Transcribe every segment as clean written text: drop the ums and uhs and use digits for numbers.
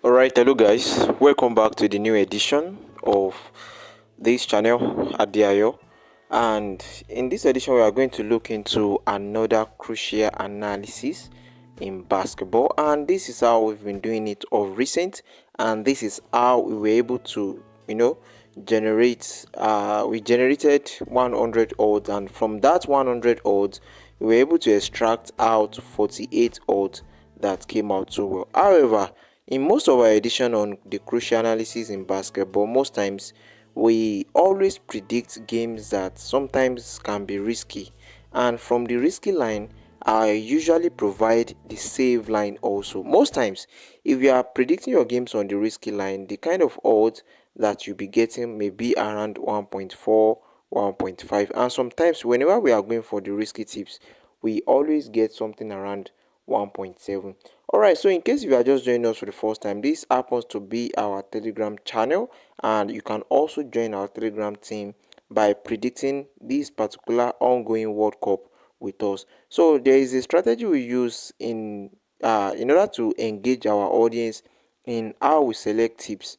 Alright, hello guys, welcome back to the new edition of this channel, Adiayo. And in this edition, we are going to look into another crucial analysis in basketball, and this is how we've been doing it of recent, and this is how we were able to, generate. We generated 100 odds, and from that 100 odds, we were able to extract out 48 odds that came out so well. However, in most of our edition on the crucial analysis in basketball, most times we always predict games that sometimes can be risky, and from the risky line I usually provide the save line also. Most times, if you are predicting your games on the risky line, the kind of odds that you'll be getting may be around 1.4, 1.5, and sometimes whenever we are going for the risky tips, we always get something around 1.7. Alright, so in case you are just joining us for the first time, this happens to be our Telegram channel, and you can also join our Telegram team by predicting this particular ongoing World Cup with us. So there is a strategy we use in order to engage our audience in how we select tips.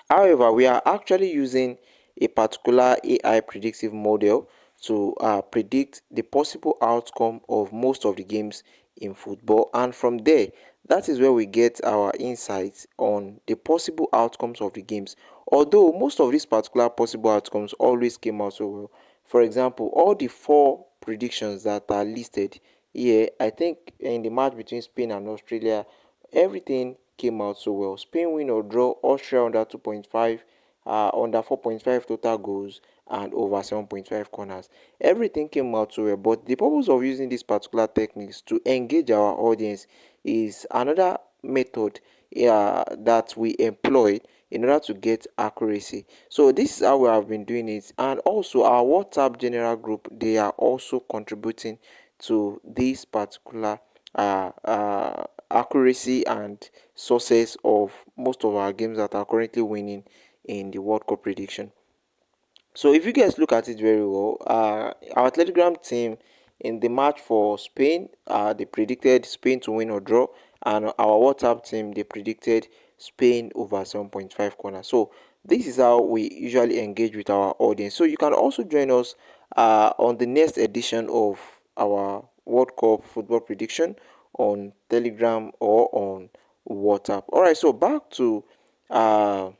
However, we are actually using a particular AI predictive model to predict the possible outcome of most of the games in football, and from there, that is where we get our insights on the possible outcomes of the games. Although most of these particular possible outcomes always came out so well. For example, all the four predictions that are listed here, I think in the match between Spain and Australia, everything came out so well. Spain win or draw, Austria under 2.5, under 4.5 total goals, and over 7.5 corners. Everything came out so well. But the purpose of using these particular techniques to engage our audience is another method that we employ in order to get accuracy. So this is how we have been doing it, and also our WhatsApp general group, they are also contributing to this particular accuracy and success of most of our games that are currently winning in the World Cup prediction. So if you guys look at it very well, our Telegram team in the match for Spain, they predicted Spain to win or draw, and our WhatsApp team, they predicted Spain over 7.5 corner. So this is how we usually engage with our audience. So you can also join us on the next edition of our World Cup football prediction on Telegram or on WhatsApp. All right, so uh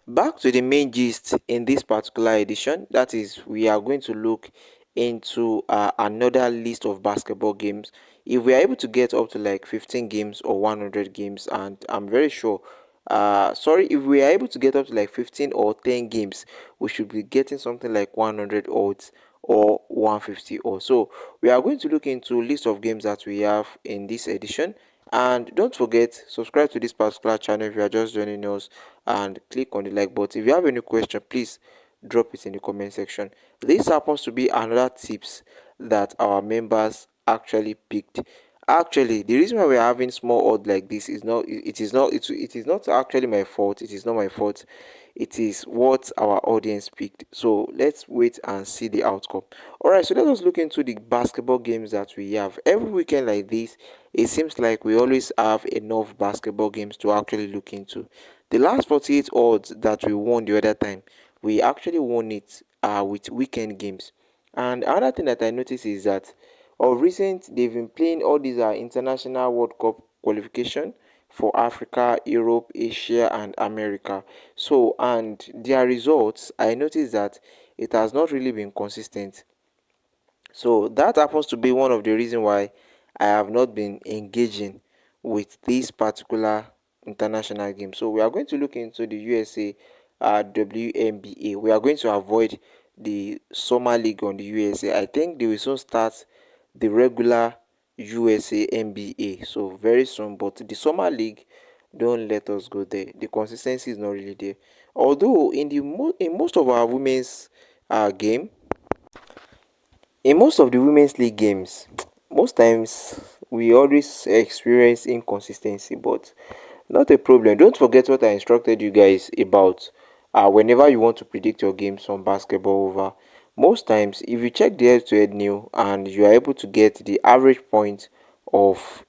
back to the main gist in this particular edition. That is, we are going to look into another list of basketball games. If we are able to get up to like 15 games or 100 games, and I'm very sure, sorry, if we are able to get up to like 15 or 10 games, we should be getting something like 100 odds or 150 odds. So we are going to look into a list of games that we have in this edition. And don't forget, subscribe to this particular channel if you are just joining us, and click on the like button. If you have any question, please drop it in the comment section. This happens to be another tips that our members actually picked. Actually, the reason why we're having small odd like this is not it is not actually my fault. It is not my fault. It is what our audience picked. So let's wait and see the outcome. All right, so let us look into the basketball games that we have every weekend like this. It seems like we always have enough basketball games to actually look into. The last 48 odds that we won the other time, we actually won it with weekend games. And another thing that I noticed is that of recent they've been playing all these international World Cup qualification for Africa, Europe, Asia, and America. So, and their results, I noticed that it has not really been consistent. So that happens to be one of the reasons why I have not been engaging with this particular international game. So we are going to look into the USA WNBA. We are going to avoid the summer league on the USA. I think they will soon start the regular USA NBA. So very soon, but the summer league, don't let us go there. The consistency is not really there. Although in most of our women's game, in most of the women's league games, most times we always experience inconsistency, but not a problem. Don't forget what I instructed you guys about. Whenever you want to predict your games on basketball over, most times if you check the head-to-head new and you are able to get the average point of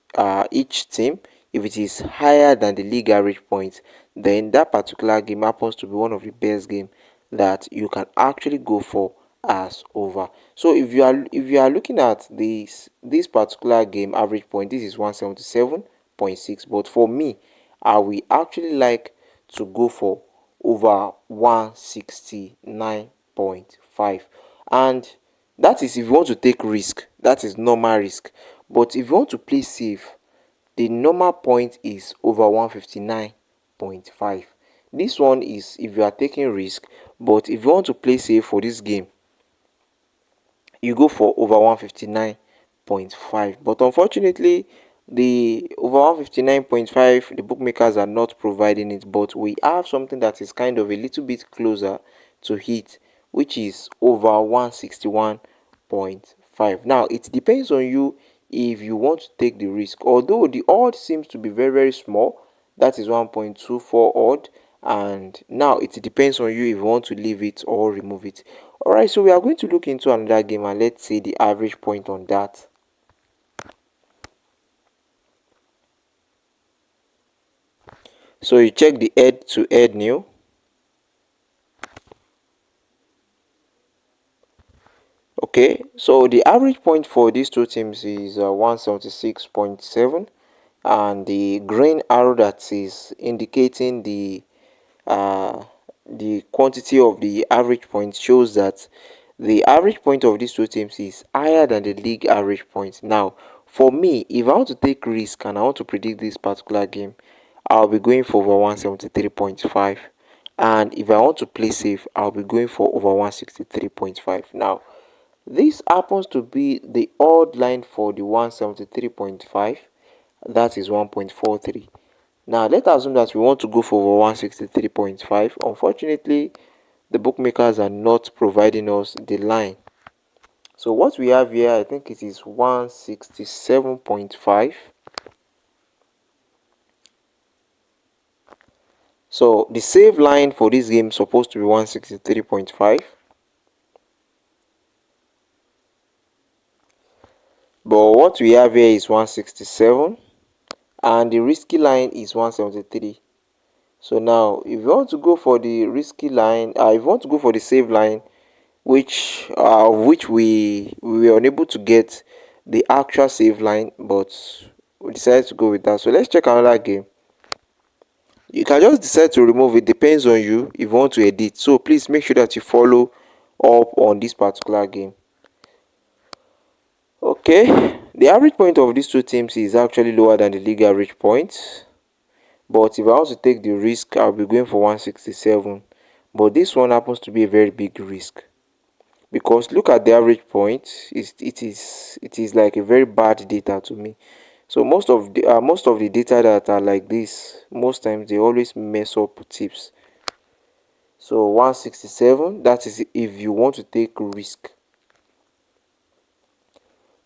each team, if it is higher than the league average points, then that particular game happens to be one of the best game that you can actually go for as over. So if you are looking at this particular game average point, this is 177.6, but for me, I will actually like to go for over 169.5. And that is if you want to take risk, that is normal risk. But if you want to play safe, the normal point is over 159.5. This one is if you are taking risk, but if you want to play safe for this game, you go for over 159.5. But unfortunately, the over 159.5, the bookmakers are not providing it, but we have something that is kind of a little bit closer to hit, which is over 161.5. Now it depends on you if you want to take the risk, although the odd seems to be very very small, that is 1.24 odd. And now it depends on you if you want to leave it or remove it. All right, so we are going to look into another game and let's see the average point on that. So you check the head to head new. Okay, so the average point for these two teams is 176.7, and the green arrow that is indicating uh, the quantity of the average point shows that the average point of these two teams is higher than the league average point. Now, for me, if I want to take risk and I want to predict this particular game, I'll be going for over 173.5. And if I want to play safe, I'll be going for over 163.5. Now, this happens to be the odd line for the 173.5. That is 1.43. Now, let's assume that we want to go for over 163.5. Unfortunately, the bookmakers are not providing us the line. So what we have here, I think it is 167.5. So the save line for this game is supposed to be 163.5. But what we have here is 167. And the risky line is 173. So now, if you want to go for the risky line, if you want to go for the save line, which we were unable to get the actual save line, but we decided to go with that. So let's check another game. You can just decide to remove it, depends on you if you want to edit. So please make sure that you follow up on this particular game. Okay, the average point of these two teams is actually lower than the league average point. But if I want to take the risk, I'll be going for 167. But this one happens to be a very big risk, because look at the average point. It is like a very bad data to me. So most of the data that are like this, most times they always mess up tips. So 167, that is if you want to take risk.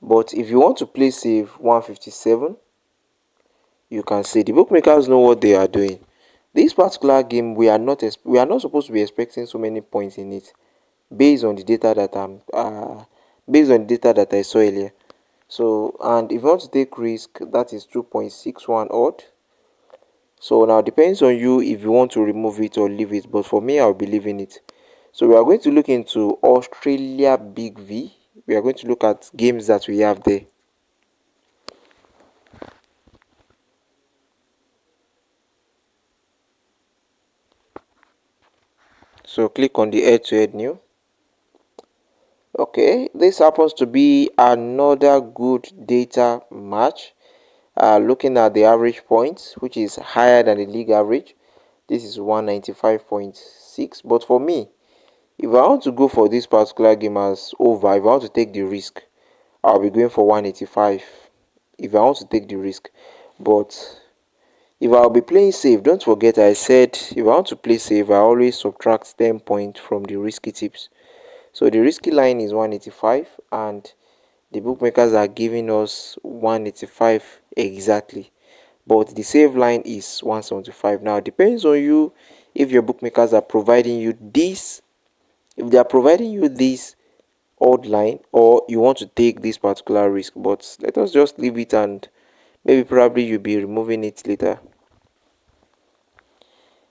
But if you want to play safe, 157, you can say the bookmakers know what they are doing. This particular game, we are not supposed to be expecting so many points in it, based on the data that I saw earlier. So, and if you want to take risk, that is 2.61 odd. So now it depends on you if you want to remove it or leave it, but for me, I'll be leaving it. So we are going to look into Australia Big V. We are going to look at games that we have there. So click on the head to head new. Okay, this happens to be another good data match. Looking at the average points, which is higher than the league average, this is 195.6. But for me, if I want to go for this particular game as over, if I want to take the risk, I'll be going for 185. If I want to take the risk, but if I'll be playing safe, don't forget I said if I want to play safe, I always subtract 10 points from the risky tips. So the risky line is 185, and the bookmakers are giving us 185 exactly. But the save line is 175. Now it depends on you if your bookmakers are providing you this, if they are providing you this odd line, or you want to take this particular risk. But let us just leave it and maybe probably you'll be removing it later.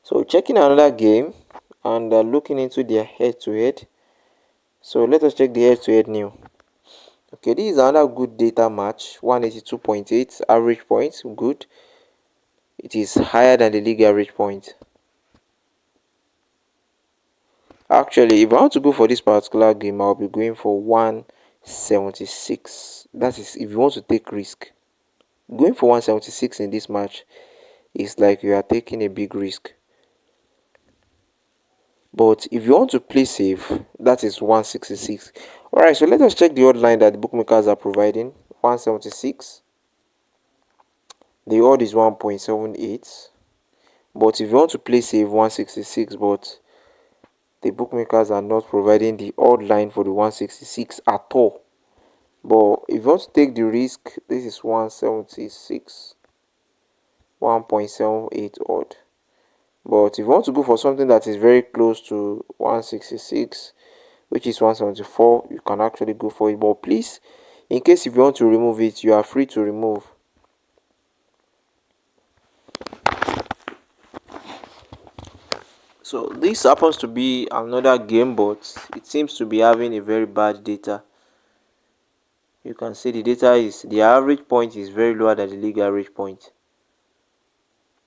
So checking another game and looking into their head to head. So let us check the head to head new. Okay, this is another good data match. 182.8 average points, good. It is higher than the league average point. Actually, if I want to go for this particular game, I'll be going for 176. That is if you want to take risk. Going for 176 in this match is like you are taking a big risk. But if you want to play safe, that is 166. Alright, so let us check the odd line that the bookmakers are providing. 176. The odd is 1.78. But if you want to play safe, 166. But the bookmakers are not providing the odd line for the 166 at all. But if you want to take the risk, this is 176. 1.78 odd. But if you want to go for something that is very close to 166, which is 174, you can actually go for it. But please, in case if you want to remove it, you are free to remove. So this happens to be another game, but it seems to be having a very bad data. You can see the data is, the average point is very lower than the league average point.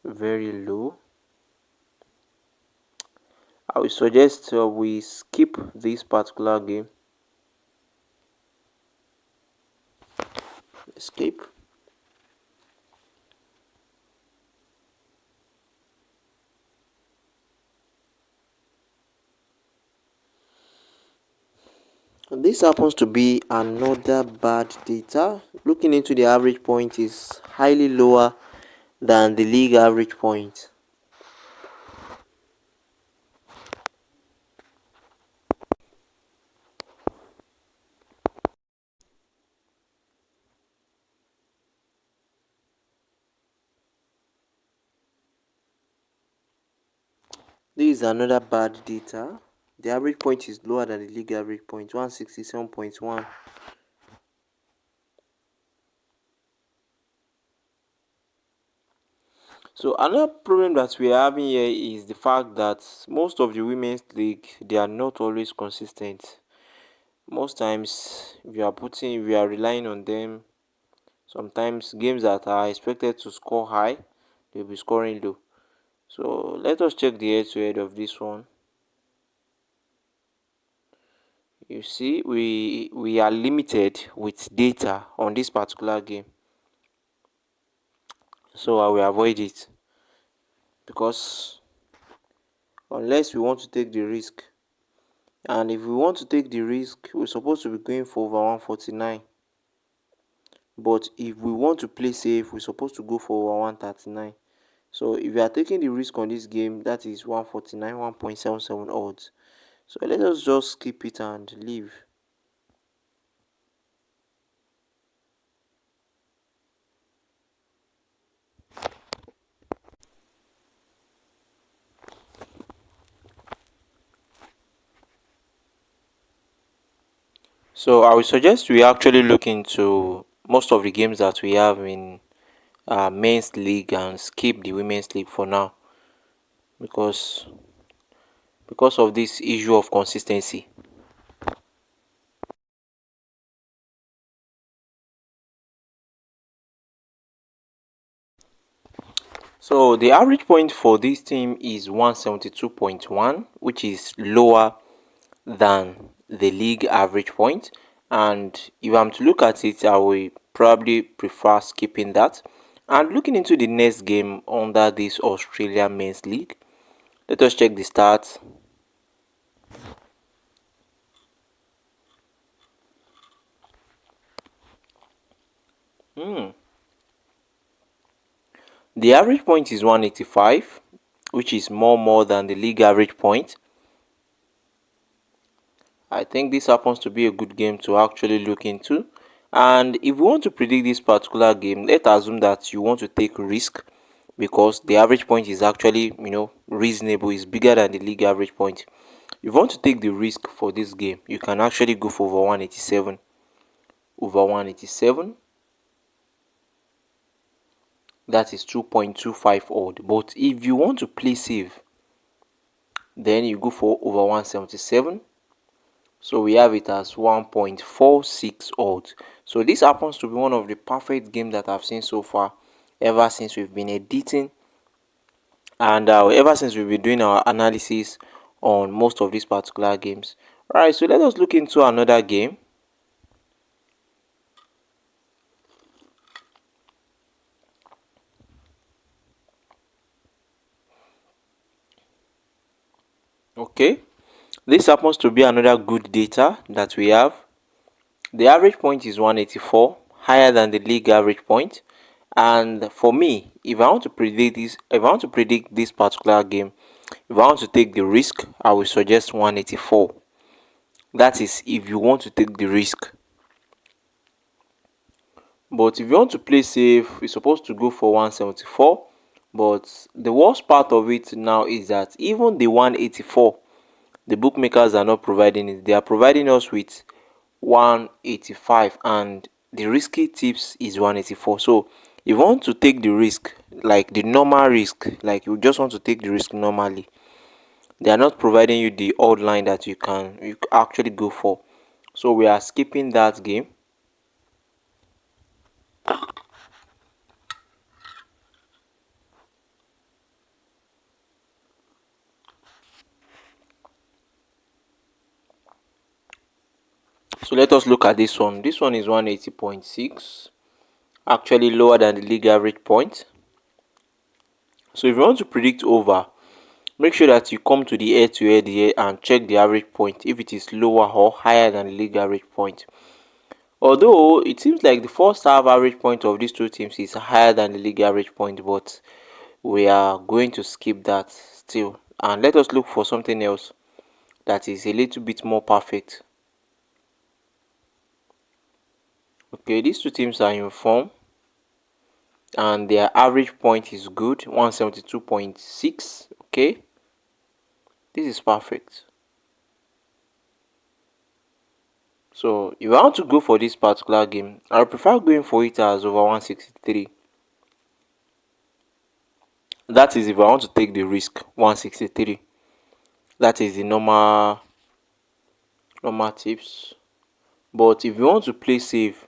Very low. I would suggest we skip this particular game. Escape. This happens to be another bad data. Looking into the average point is highly lower than the league average point. This is another bad data. The average point is lower than the league average point, 167.1. So another problem that we are having here is the fact that most of the women's league, they are not always consistent. Most times we are relying on them. Sometimes games that are expected to score high, they'll be scoring low. So let us check the head to head of this one. You see, we are limited with data on this particular game, so I will avoid it, because unless we want to take the risk, and if we want to take the risk, we're supposed to be going for over 149. But if we want to play safe, we're supposed to go for over 139. So if you are taking the risk on this game, that is 149, 1.77 odds. So let us just skip it and leave. So I would suggest we actually look into most of the games that we have in men's league and skip the women's league for now, because of this issue of consistency. So the average point for this team is 172.1, which is lower than the league average point. And if I'm to look at it, I will probably prefer skipping that. And looking into the next game under this Australia men's league, let us check the stats. Hmm. The average point is 185, which is more than the league average point. I think this happens to be a good game to actually look into. And if we want to predict this particular game, let's assume that you want to take risk, because the average point is actually, reasonable, is bigger than the league average point. If you want to take the risk for this game, you can actually go for over 187. Over 187. that is 2.25 odd. But if you want to play safe, then you go for over 177. So we have it as 1.46 odd. So this happens to be one of the perfect games that I've seen so far, ever since we've been editing, and ever since we've been doing our analysis on most of these particular games. All right, so let us look into another game. Okay, this happens to be another good data that we have. The average point is 184, higher than the league average point. And for me, if I want to predict this particular game, if I want to take the risk, I will suggest 184. That is if you want to take the risk. But if you want to play safe, you're supposed to go for 174. But the worst part of it now is that even the 184, the bookmakers are not providing it. They are providing us with 185, and the risky tips is 184. So if you want to take the risk, like the normal risk, like you just want to take the risk normally, they are not providing you the odd line that you actually go for. So we are skipping that game. So let us look at this one. This one is 180.6, actually lower than the league average point. So if you want to predict over, make sure that you come to the head-to-head here and check the average point if it is lower or higher than the league average point. Although it seems like the first half average point of these two teams is higher than the league average point, but we are going to skip that still. And let us look for something else that is a little bit more perfect. Okay, these two teams are in form and their average point is good, 172.6. Okay, this is perfect. So if I want to go for this particular game, I prefer going for it as over 163. That is if I want to take the risk, 163. That is the normal tips. But if you want to play safe,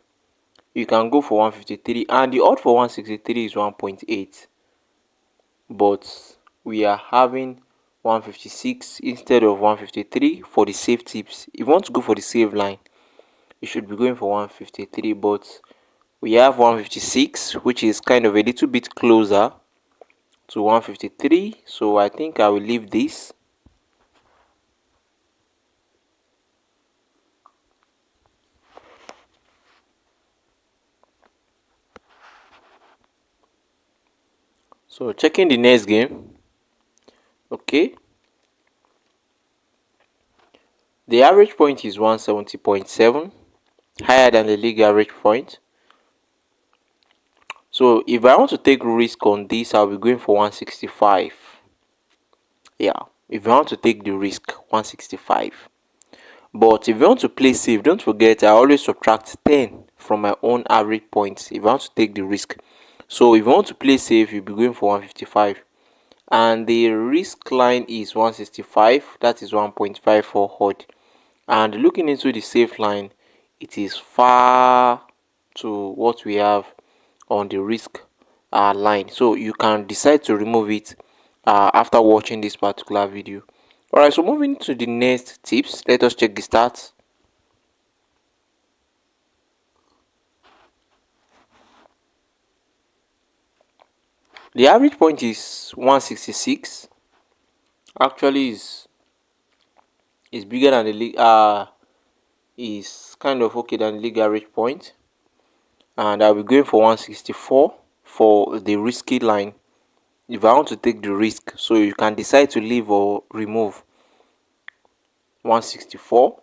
you can go for 153, and the odd for 163 is 1.8. But we are having 156 instead of 153 for the safe tips. If you want to go for the safe line, you should be going for 153, but we have 156, which is kind of a little bit closer to 153. So I think I will leave this. So checking the next game. Okay, the average point is 170.7, higher than the league average point. So if I want to take risk on this, I'll be going for 165. Yeah, if you want to take the risk, 165. But if you want to play safe, don't forget I always subtract 10 from my own average points if I want to take the risk. So if you want to play safe, you'll be going for 155. And the risk line is 165. That is 1.54 odd. And looking into the safe line, it is far to what we have on the risk line. So you can decide to remove it after watching this particular video. Alright, so moving to the next tips, let us check the stats. The average point is 166. Actually is bigger than the league is kind of okay than the league average point. And I'll be going for 164 for the risky line if I want to take the risk. So you can decide to leave or remove 164.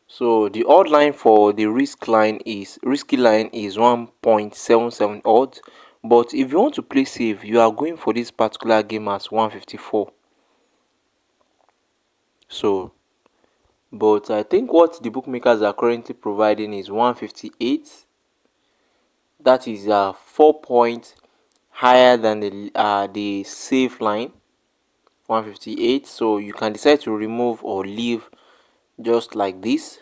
So the odd line for the risky line is 1.77 odd. But if you want to play safe, you are going for this particular game as 154. So but I think what the bookmakers are currently providing is 158. That is 4 points higher than the safe line, 158. So you can decide to remove or leave just like this.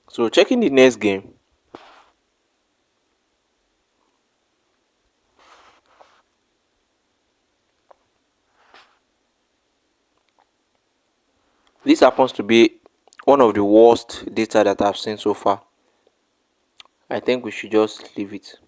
So checking the next game, this happens to be one of the worst data that I've seen so far. I think we should just leave it.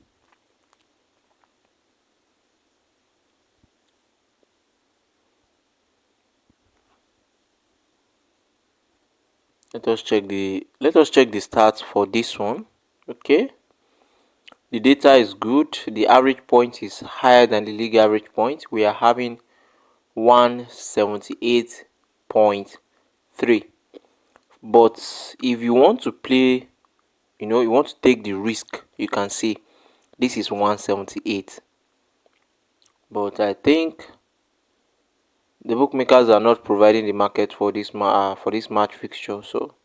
Let us check the stats for this one. Okay, the data is good. The average point is higher than the league average point. We are having 178.3. But if you want to play, you want to take the risk, you can see this is 178. But I think the bookmakers are not providing the market for this match fixture. So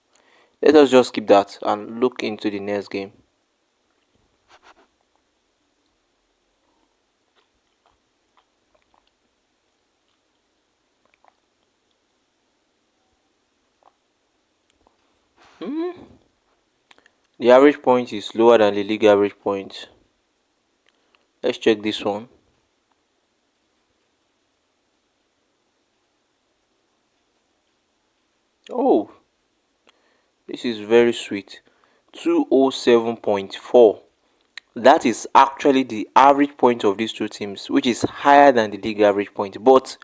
let us just keep that and look into the next game. The average point is lower than the league average point. Let's check this one. Oh, this is very sweet. 207.4. That is actually the average point of these two teams, which is higher than the league average point. But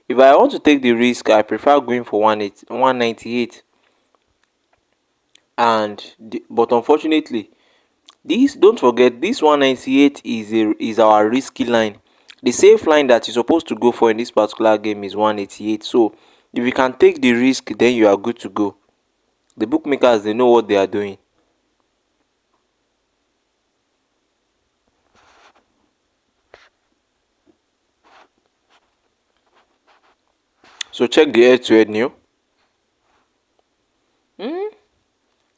if I want to take the risk, I prefer going for 198. But unfortunately, this don't forget this 198 is our risky line. The safe line that you're supposed to go for in this particular game is 188. So if you can take the risk, then you are good to go. The bookmakers, they know what they are doing. So check the head to head new.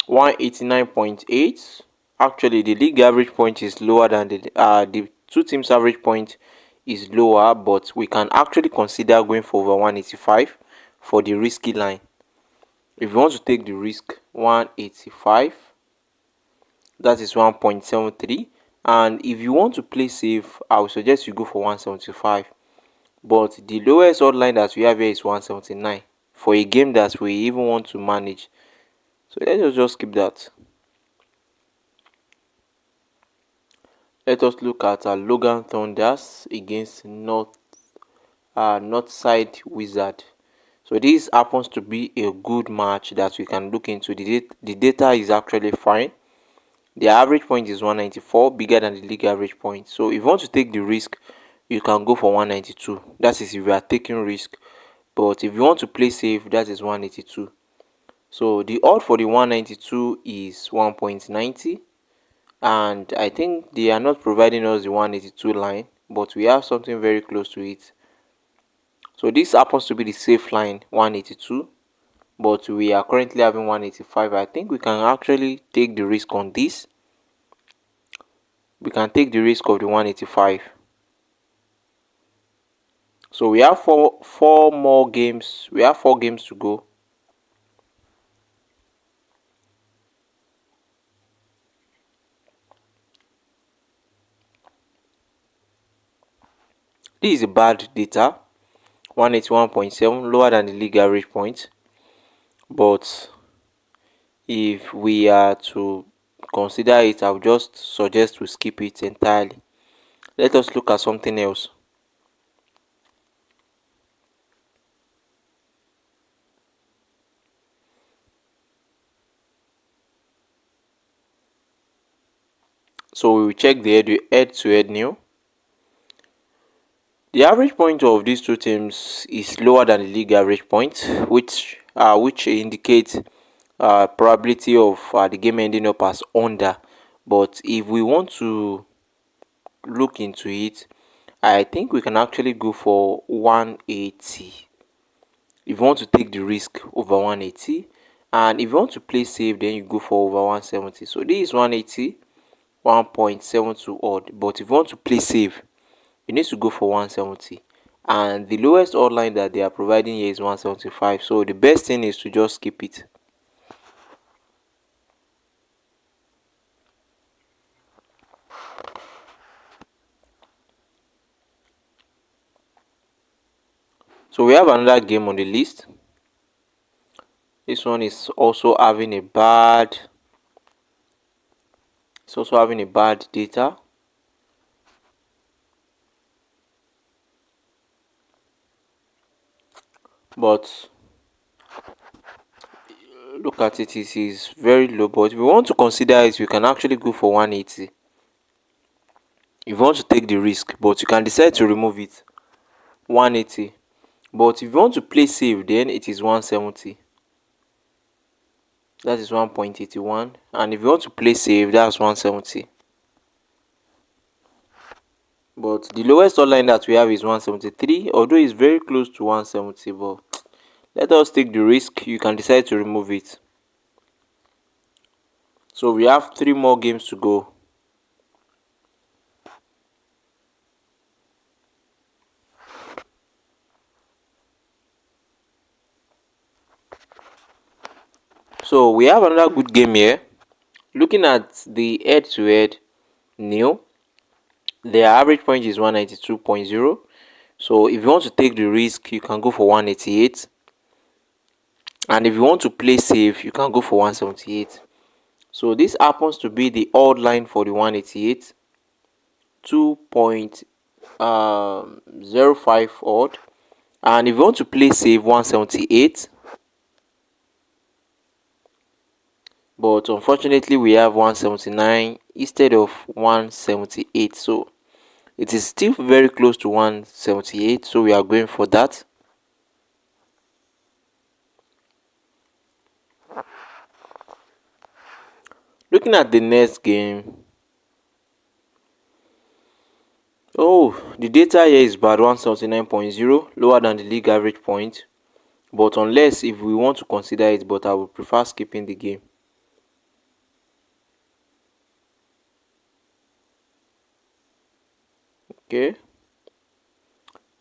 189.8. Actually, the league average point is lower than the two teams average point is lower, but we can actually consider going for over 185 for the risky line. If you want to take the risk, 185, that is 1.73. And if you want to play safe, I would suggest you go for 175. But the lowest odd line that we have here is 179 for a game that we even want to manage. So let us just keep that. Let us look at Logan Thunders against Northside Wizard. So this happens to be a good match that we can look into. The data is actually fine. The average point is 194, bigger than the league average point. So if you want to take the risk, you can go for 192. That is if you are taking risk. But if you want to play safe, that is 182. So the odd for the 192 is 1.90. And I think they are not providing us the 182 line, but we have something very close to it. So this happens to be the safe line, 182, but we are currently having 185. I think we can actually take the risk on this. We can take the risk of the 185. So we have four more games. We have 4 games to go. This is a bad data, 181.7, lower than the league average point. But if we are to consider it, I'll just suggest to skip it entirely. Let us look at something else. So we will check the head to head new. The average point of these two teams is lower than the league average point, which indicates probability of the game ending up as under. But if we want to look into it, I think we can actually go for 180. if you want to take the risk, over 180. And if you want to play safe, then you go for over 170. So this is 180, 1.72 odd. But if you want to play safe, you need to go for 170. And the lowest odd line that they are providing here is 175. So the best thing is to just skip it. So we have another game on the list. This one is also having a bad data. But look at it, it is very low. But if we want to consider it, we can actually go for 180 if you want to take the risk, but you can decide to remove it. 180. But if you want to play safe, then it is 170. That is 1.81. And if you want to play safe, that's 170. But the lowest online that we have is 173, although it's very close to 170. But let us take the risk. You can decide to remove it. So we have 3 more games to go. So we have another good game here. Looking at the head-to-head new, their average point is 192.0. So if you want to take the risk, you can go for 188. And if you want to play safe, you can go for 178. So this happens to be the odd line for the 188, 2.05 odd. And if you want to play safe, 178. But unfortunately we have 179 instead of 178. So it is still very close to 178. So we are going for that. Looking at the next game. Oh, the data here is bad, 179.0, lower than the league average point. But unless if we want to consider it, but I would prefer skipping the game. Okay.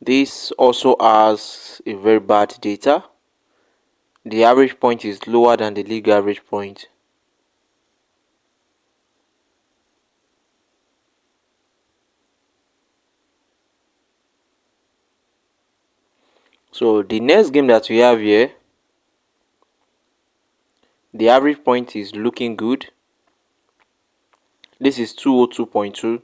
This also has a very bad data. The average point is lower than the league average point. So the next game that we have here, the average point is looking good. This is 202.2.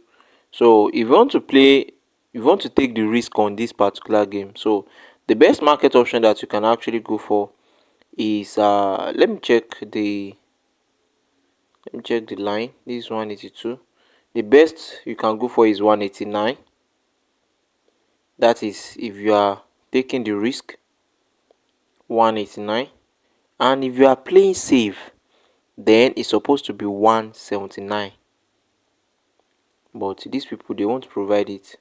So if you want to play, if you want to take the risk on this particular game, so the best market option that you can actually go for is let me check the line. This is 182. The best you can go for is 189. That is if you are taking the risk, 189. And if you are playing safe, then it's supposed to be 179. But these people, they won't provide it.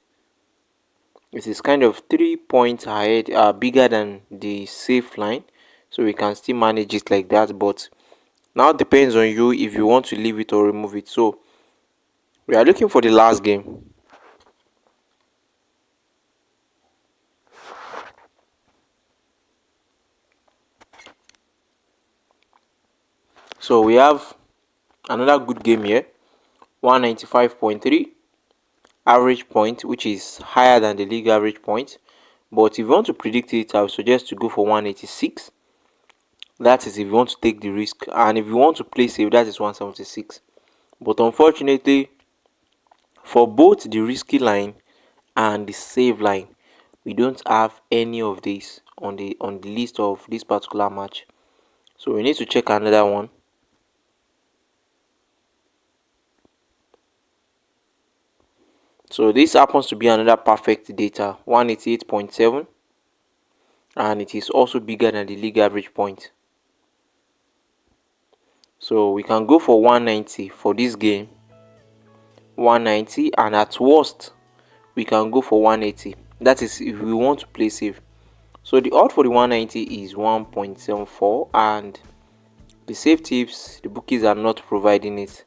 It is kind of 3 points ahead, bigger than the safe line, so we can still manage it like that. But now it depends on you if you want to leave it or remove it. So we are looking for the last game. So we have another good game here, 195.3 average point, which is higher than the league average point. But if you want to predict it, I would suggest to go for 186. That is if you want to take the risk, and if you want to play safe, that is 176. But unfortunately, for both the risky line and the save line, we don't have any of these on the list of this particular match. So we need to check another one. So this happens to be another perfect data, 188.7, and it is also bigger than the league average point. So we can go for 190 for this game, 190, and at worst we can go for 180. That is if we want to play safe. So the odd for the 190 is 1.74, and the safe tips, the bookies are not providing it.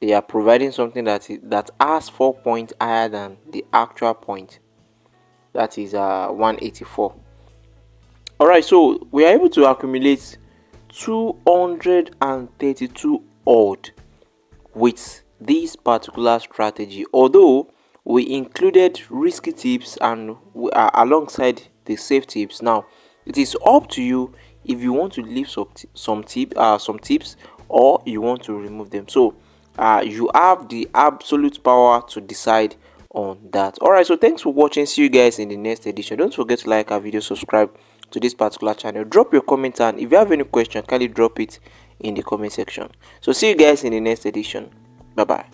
They are providing something that has 4 points higher than the actual point. That is 184. All right, so we are able to accumulate 232 odd with this particular strategy, although we included risky tips and alongside the safe tips. Now it is up to you if you want to leave some tips, or you want to remove them. So you have the absolute power to decide on that. All right, so thanks for watching. See you guys in the next edition. Don't forget to like our video, subscribe to this particular channel, drop your comment, and if you have any question, kindly drop it in the comment section. So see you guys in the next edition. Bye bye.